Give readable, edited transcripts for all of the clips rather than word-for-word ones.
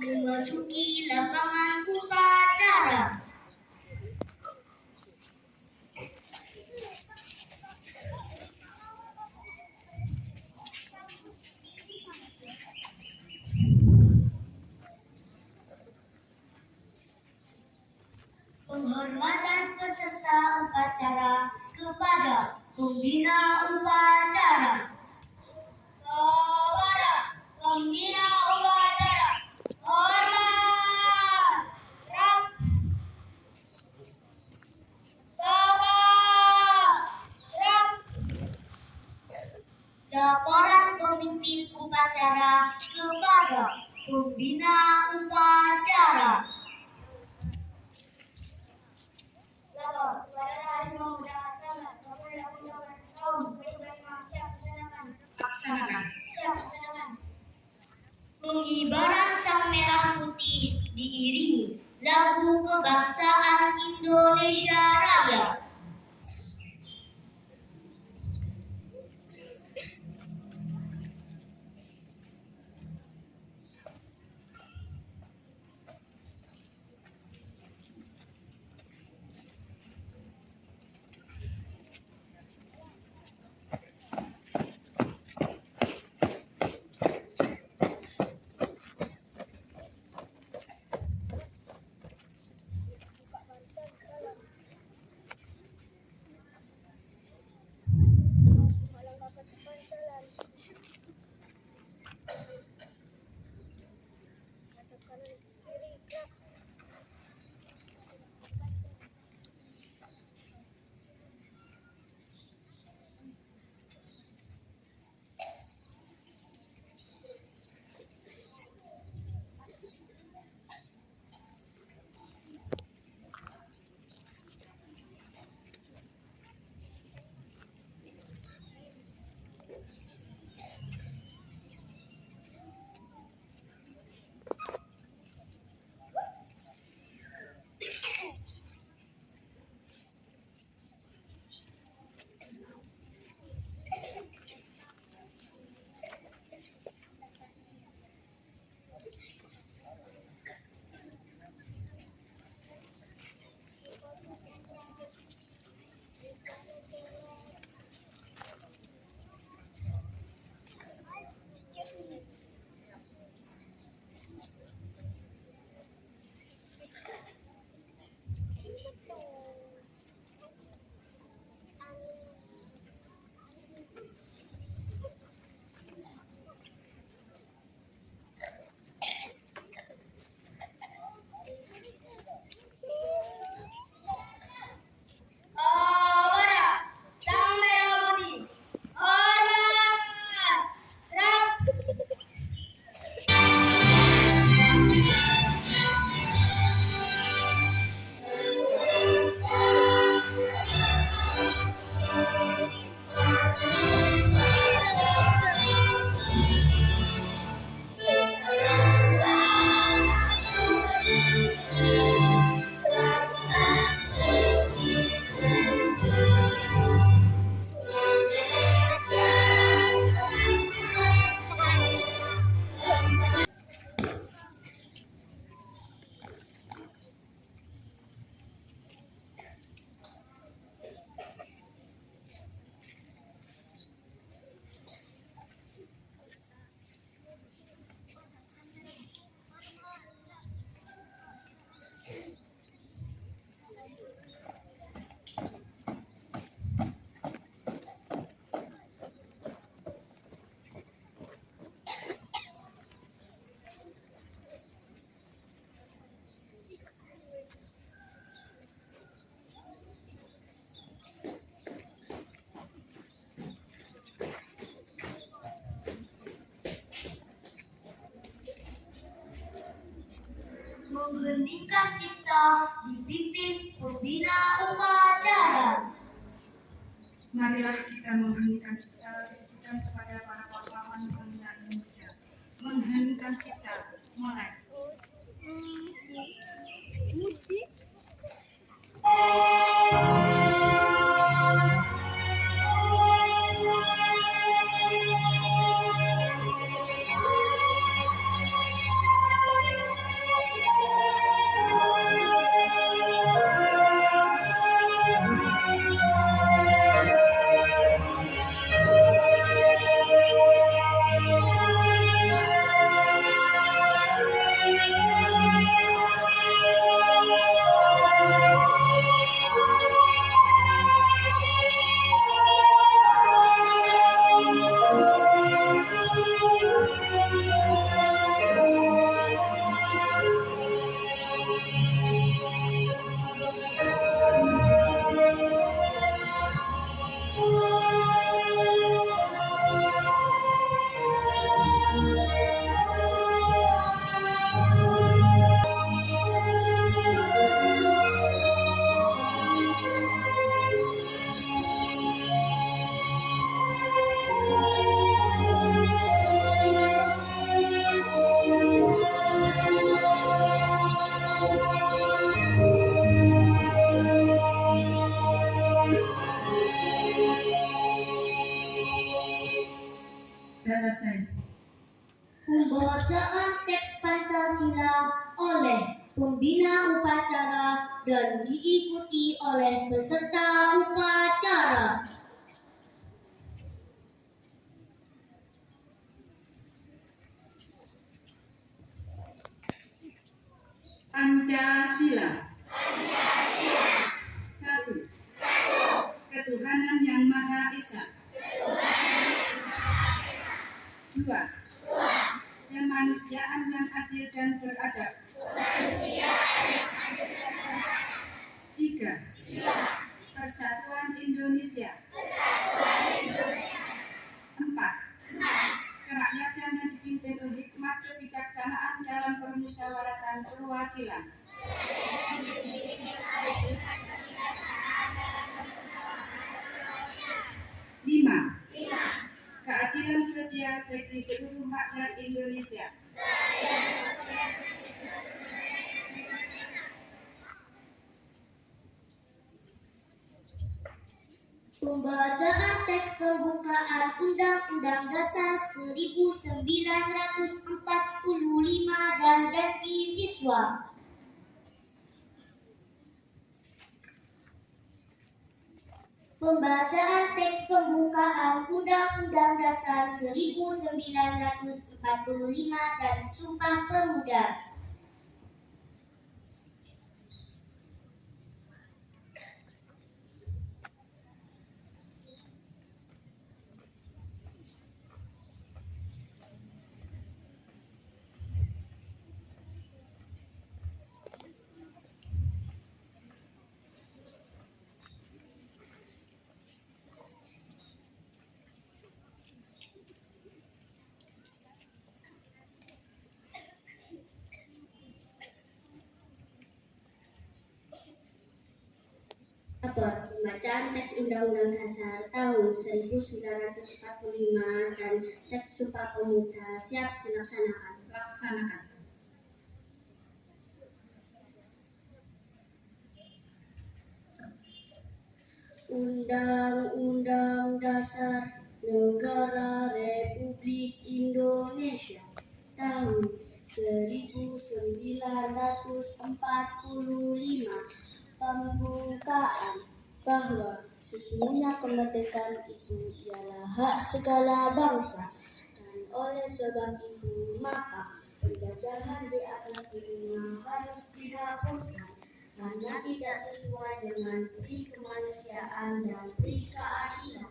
memasuki lapangan upacara. Penghormatan peserta upacara kepada pembina upacara. Kepada pembina upacara, hormat. Laporan pemimpin upacara kepada pembina upacara. Lapor kepada Risma Muda Tangan, Kapolda Undangan tahun 2005. Siap laksanakan. Siap laksanakan. Pengibaran sang merah putih diiringi lagu kebangsaan Indonesia Raya. Mengheningkan cipta dipimpin pembina upacara. Marilah kita mengheningkan cipta kepada para pahlawan bangsa Indonesia. Mengheningkan cipta, mulai. Musik. Selesai. Pembacaan teks Pancasila oleh pembina upacara dan diikuti oleh peserta upacara. Pancasila. 1. Ketuhanan yang Maha Esa. 2. Kemanusiaan yang adil dan beradab. 3. Persatuan Indonesia. 4. Kerakyatan yang dipimpin oleh hikmat kebijaksanaan dalam permusyawaratan perwakilan. 5. Keadilan sosial bagi seluruh rakyat Indonesia. Pembacaan teks pembukaan Undang-Undang Dasar 1945 dan ganti siswa. Pembacaan teks pembukaan Undang-Undang Dasar 1945 dan Sumpah Pemuda. Pembacaan teks Undang-Undang Dasar tahun 1945 dan teks Sumpah Pemuda siap dilaksanakan. Laksanakan. Undang-Undang Dasar Negara Republik Indonesia tahun 1945 pembukaan bahwa sesungguhnya kemerdekaan itu ialah hak segala bangsa dan oleh sebab itu maka penjajahan di atas dunia harus dihapuskan karena tidak sesuai dengan pri kemanusiaan dan pri keadilan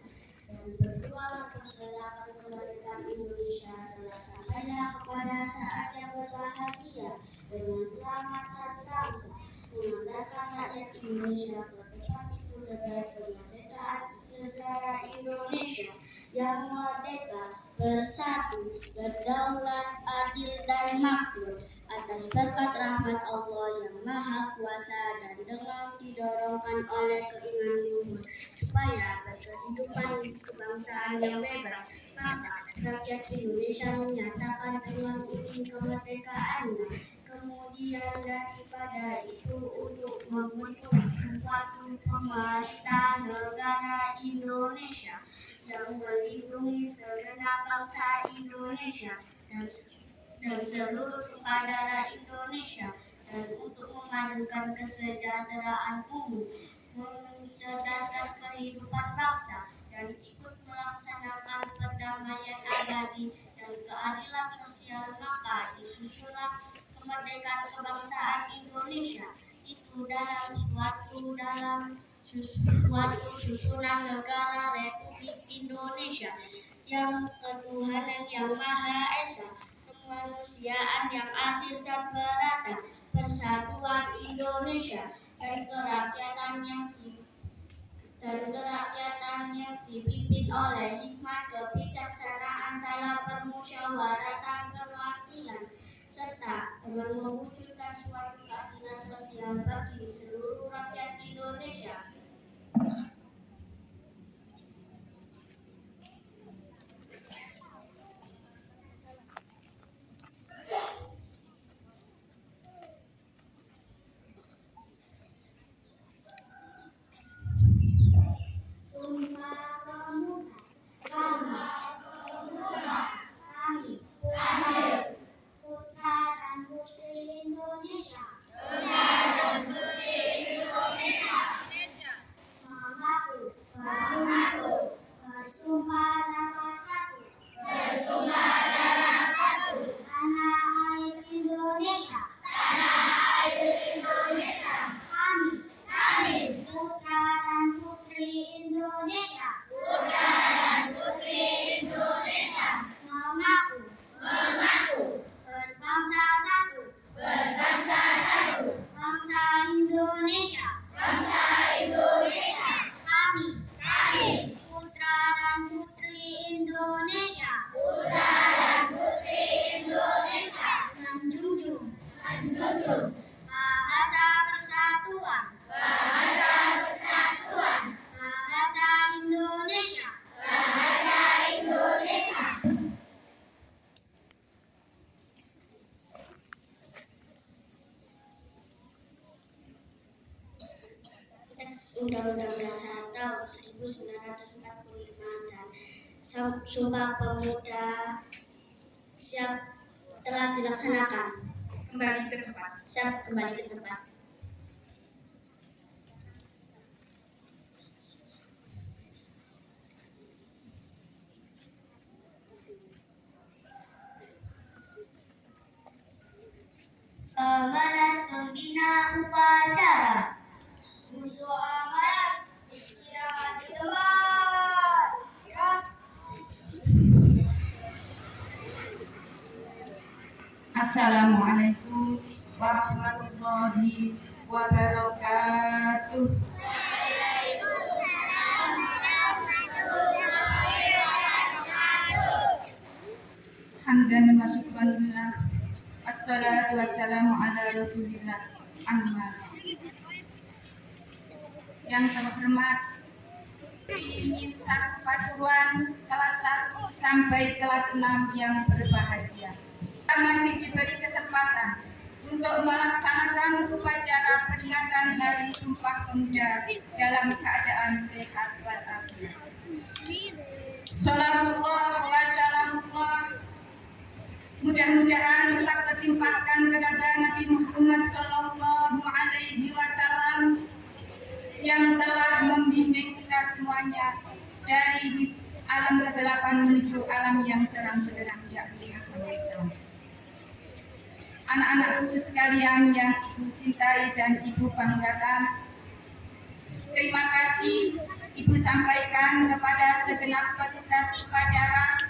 dan berjuang menegakkan kemerdekaan Indonesia telah sampainya kepada saat yang berbahagia dengan selamat satu bangsa mengandalkan rakyat Indonesia berpesan itu terkait kemerdekaan negara Indonesia yang merdeka, bersatu, berdaulat, adil dan makmur atas berkat rahmat Allah yang Maha Kuasa dan dengan didorongkan oleh keinginan luhur supaya berkehidupan kebangsaan yang bebas, maka rakyat Indonesia menyatakan dengan ini kemerdekaannya. Kemudian daripada itu untuk membentuk suatu pemerintah negara Indonesia yang melindungi segenap bangsa Indonesia dan seluruh kepada Indonesia dan untuk memajukan kesejahteraan umum, mencerdaskan kehidupan bangsa dan ikut melaksanakan perdamaian abadi dan keadilan sosial, maka disusunlah kemerdekaan kebangsaan Indonesia itu dalam suatu susunan negara Republik Indonesia yang ketuhanan yang Maha Esa, kemanusiaan yang adil dan beradab, persatuan Indonesia dan kerakyatan yang dipimpin oleh hikmat kebijaksanaan dalam permusyawaratan perwakilan serta dengan mewujudkan suatu keadilan sosial bagi seluruh rakyat Indonesia. Sumpah Pemuda. putra dan putri Indonesia. Mengaku berbangsa satu. Bangsa Indonesia. Kami putra dan putri Indonesia. Menjunjung bahasa persatuan. Bahasa Indonesia. Undang-Undang Dasar tahun 1945 dan Sumpah Pemuda siap telah dilaksanakan. Kembali ke tempat. Siap kembali ke tempat. Amanat pembina upacara. Untuk amanat istirahat di tempat. Ya. Assalamualaikum warahmatullahi wabarakatuh. Hamdan wa syukran lillah. Assalatu wassalamu ala Rasulillah. Amma. Yang terhormat Min 1 Pasuruan kelas 1 sampai kelas 6 yang berbahagia. Kita masih diberi kesempatan untuk melaksanakan upacara peringatan Hari Sumpah Pemuda dalam keadaan sehat walafiat. Shalawatullah wa salamullah mudah-mudahan tetap tertimpahkan kepada Nabi Muhammad Sallallahu Alaihi Wasallam yang telah membimbing kita semuanya dari alam kegelapan menuju alam yang terang benderang, yakni agama Islam. Anak-anakku sekalian yang ibu cintai dan ibu banggakan, terima kasih ibu sampaikan kepada segenap petugas upacara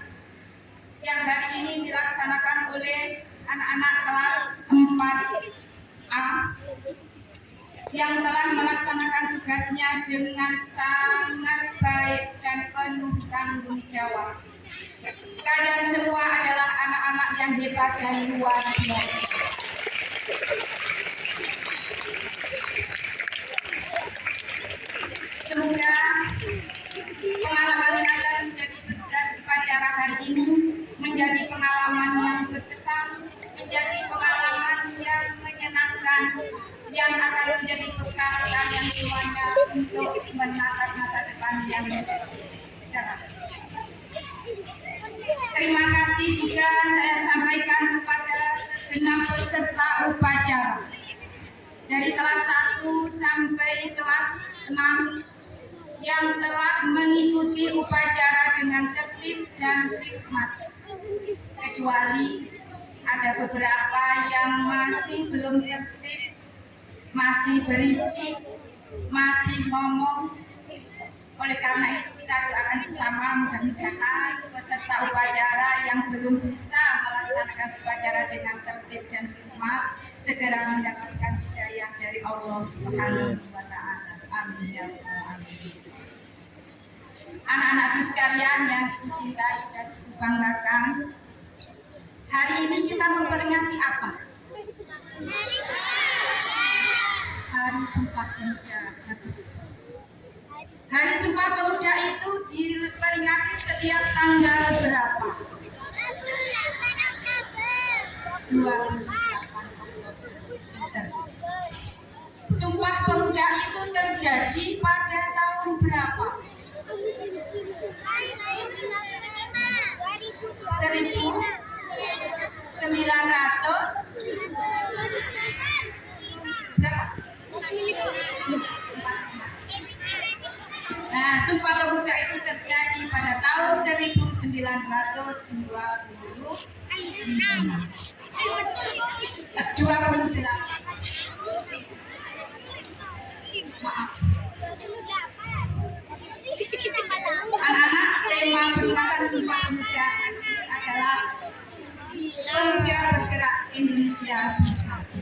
yang hari ini dilaksanakan oleh anak-anak kelas 4A yang telah melaksanakan tugasnya dengan sangat baik dan penuh tanggung jawab. Kalian semua adalah anak-anak yang hebat dan luar biasa. Semoga pengalaman kalian menjadi petugas upacara hari ini menjadi pengalaman yang berkesan, menjadi pengalaman yang menyenangkan, yang akan menjadi bekal kalian semuanya untuk menatap masa depan yang cerah. Terima kasih juga saya sampaikan kepada segenap peserta upacara dari kelas 1 sampai kelas 6 yang telah mengikuti upacara dengan tertib dan hikmat, kecuali ada beberapa yang masih belum tertib, masih berisik, masih ngomong. Oleh karena itu kita doakan bersama mudah-mudahan peserta upacara yang belum bisa melaksanakan upacara dengan tertib dan hikmat segera mendapatkan hidayah dari Allah Subhanahu wa Ta'ala. Amin ya rabbal alamin. Anak-anakku sekalian yang dicintai dan dibanggakan, hari ini kita memperingati apa? Hari Sumpah Pemuda. Hari Sumpah Pemuda itu diperingati setiap tanggal berapa? 28 Oktober. Sumpah Pemuda itu terjadi pada tahun berapa? 1900 berapa? Nah, Sumpah Pemuda itu terjadi pada tahun 1928. Maaf. Indonesia bersatu.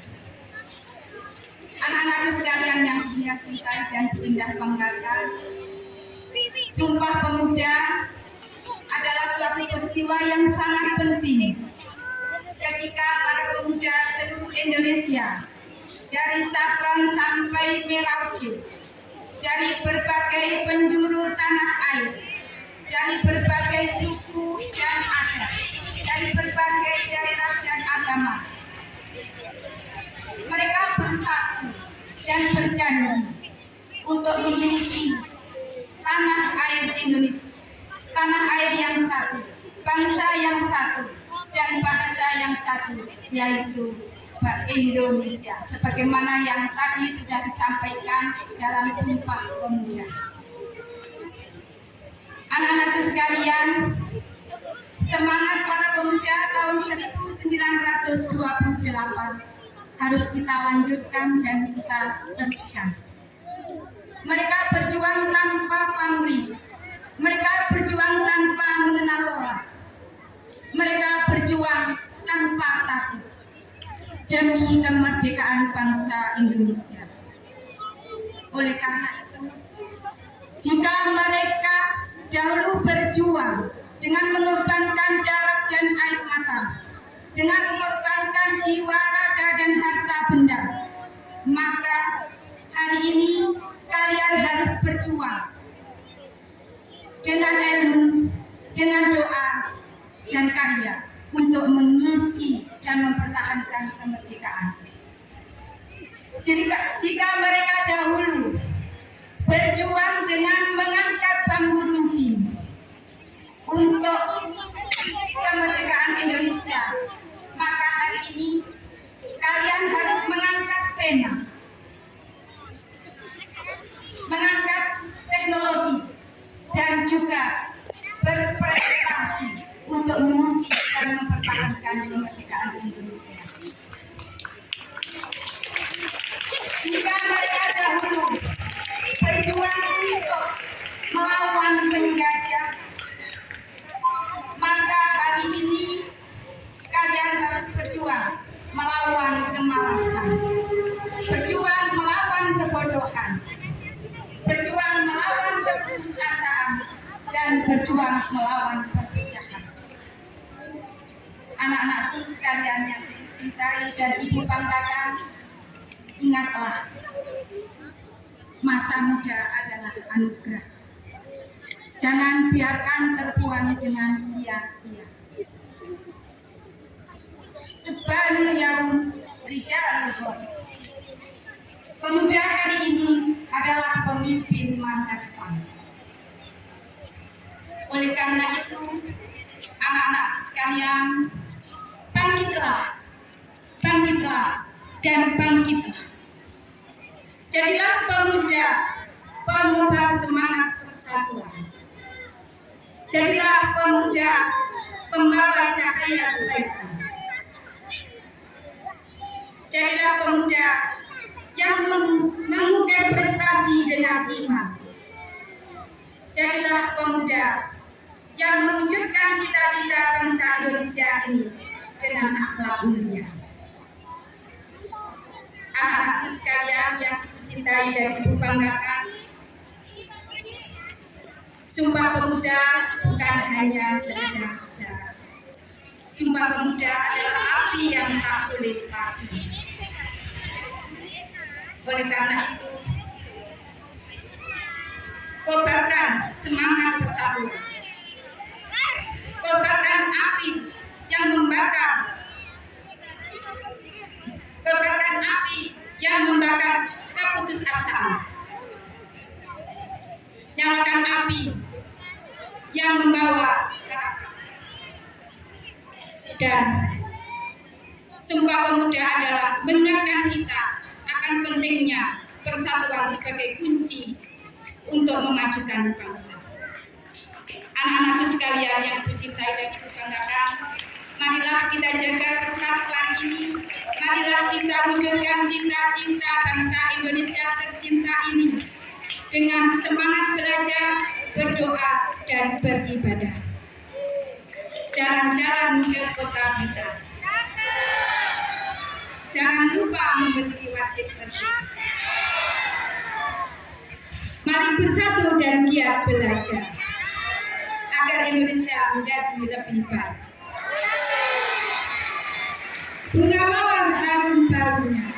Anak-anak sekalian yang punya cintai dan indah banggakan, Sumpah Pemuda adalah suatu peristiwa yang sangat penting ketika para pemuda seluruh Indonesia dari Sabang sampai Merauke, dari berbagai penjuru tanah air, dari berbagai suku dan adat, dari berbagai daerah dan agama, mereka bersatu dan berjanji untuk memiliki tanah air Indonesia, tanah air yang satu, bangsa yang satu, dan bahasa yang satu, yaitu Indonesia, sebagaimana yang tadi sudah disampaikan dalam Sumpah Pemuda. Anak-anak sekalian, semangat para pemuda tahun 1928 harus kita lanjutkan dan kita teruskan. Mereka berjuang tanpa pamrih, mereka berjuang tanpa mengenal orang, mereka berjuang tanpa takut demi kemerdekaan bangsa Indonesia. Oleh karena itu, jika mereka dahulu berjuang dengan mengorbankan darah dan air mata, dengan mengorbankan jiwa, raga, dan harta benda, maka hari ini kalian harus berjuang dengan ilmu, dengan doa, dan karya untuk mengisi dan mempertahankan kemerdekaan. Jika mereka dahulu berjuang dengan mengangkat bambu runcing untuk kemerdekaan Indonesia, maka hari ini kalian harus mengangkat pena, mengangkat teknologi, dan juga berprestasi untuk mengisi dan mempertahankan kemerdekaan Indonesia. Jika mereka dahulu berjuang untuk melawan penjajah, maka hari ini kalian harus berjuang melawan kemalasan, berjuang melawan kebodohan, berjuang melawan keputusasaan, dan berjuang melawan perpecahan. Anak-anakku sekalian yang dicintai dan ibu banggakan, ingatlah, masa muda adalah anugerah. Jangan biarkan terbuang dengan sia-sia. Sebaru yaum rijalul. Pemuda hari ini adalah pemimpin masa depan. Oleh karena itu, anak-anak sekalian, bangkitlah, bangkitlah, dan bangkitlah. Jadilah pemuda, pemuda semangat persatuan. Jadilah pemuda, pembawa cahaya kebaikan. Jadilah pemuda yang mengukir prestasi dengan iman. Jadilah pemuda yang mewujudkan cita-cita bangsa Indonesia ini dengan akhlak mulia. Anak-anak sekalian yang ibu cintai dan ibu banggakan, Sumpah Pemuda bukan hanya sekedar sejarah. Sumpah Pemuda adalah api yang tak boleh mati. Oleh karena itu, kobarkan semangat bersatu, kobarkan api yang membakar, kobarkan api yang membakar keputusasaan, nyalakan api yang membawa harapan. Dan Sumpah Pemuda adalah mengingatkan kita akan pentingnya persatuan sebagai kunci untuk memajukan bangsa. Anak-anakku sekalian yang ibu cintai dan ibu banggakan, marilah kita jaga persatuan ini, marilah kita wujudkan cita-cita bangsa Indonesia tercinta ini dengan semangat belajar, berdoa, dan beribadah. Jalan-jalan ke kota kita. Jangan lupa memiliki wajib tertib. Mari bersatu dan giat belajar agar Indonesia menjadi lebih baik. Bunga mawar harum barunya,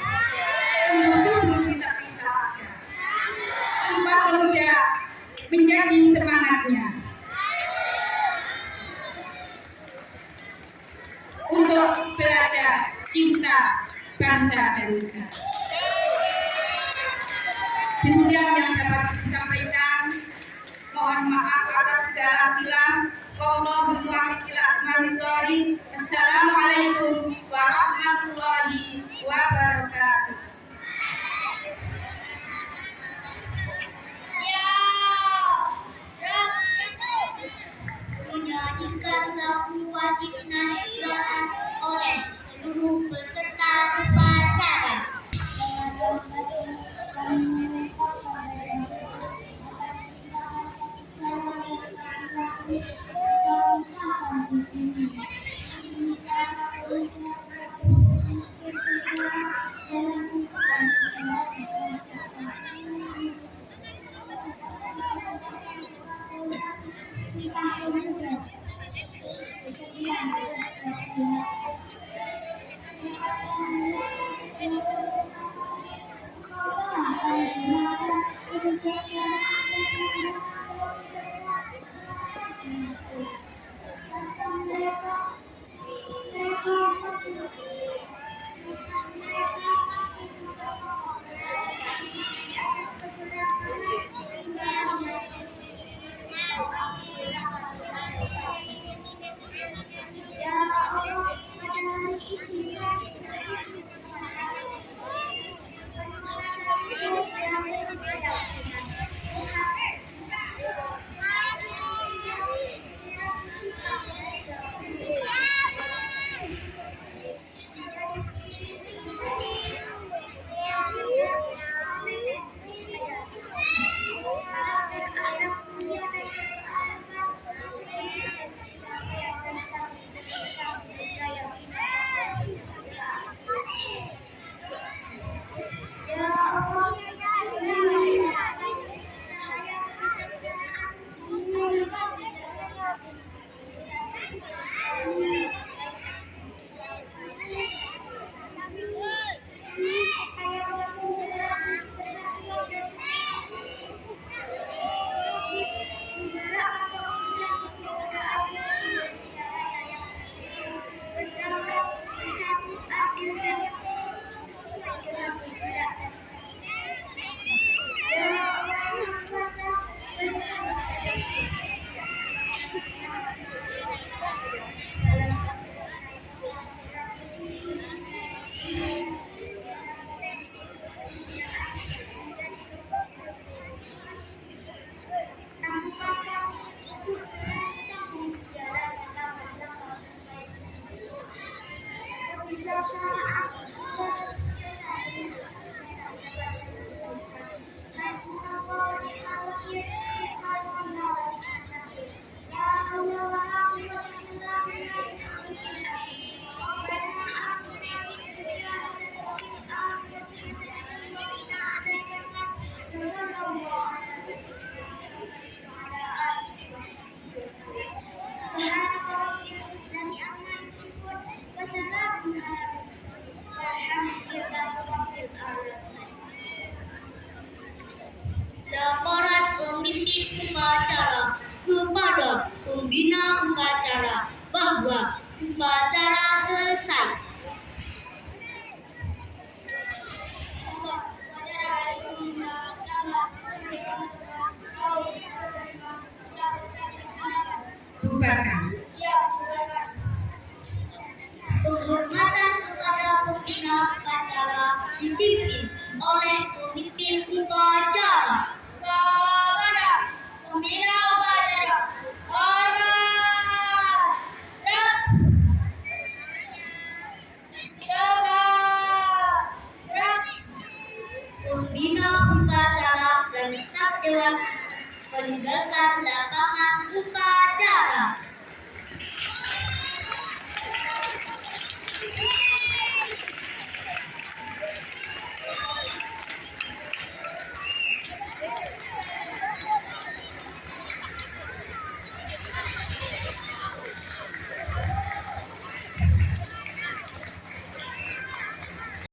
tumbuh subur di tepi telaga. Sumpah Pemuda menjadi semangatnya untuk belajar cinta bangsa dan negara. Demikian yang dapat disampaikan. Mohon maaf atas segala hilang. Assalamualaikum warahmatullahi wabarakatuh. Menyanyikan lagu wajib nasional oleh seluruh peserta upacara. Laporan pemimpin upacara kepada pembina upacara bahwa upacara selesai. Upacara hari Sunda tanggal 25 tahun 2005 telah selesai dilaksanakan. Bubarkan. Siap, bubarkan. Penghormatan kepada pembina upacara dipimpin oleh pemimpin upacara. Kepada pembina upacara, hormat. Tegak. Pembina upacara dan staf dewan meninggalkan lapangan upacara.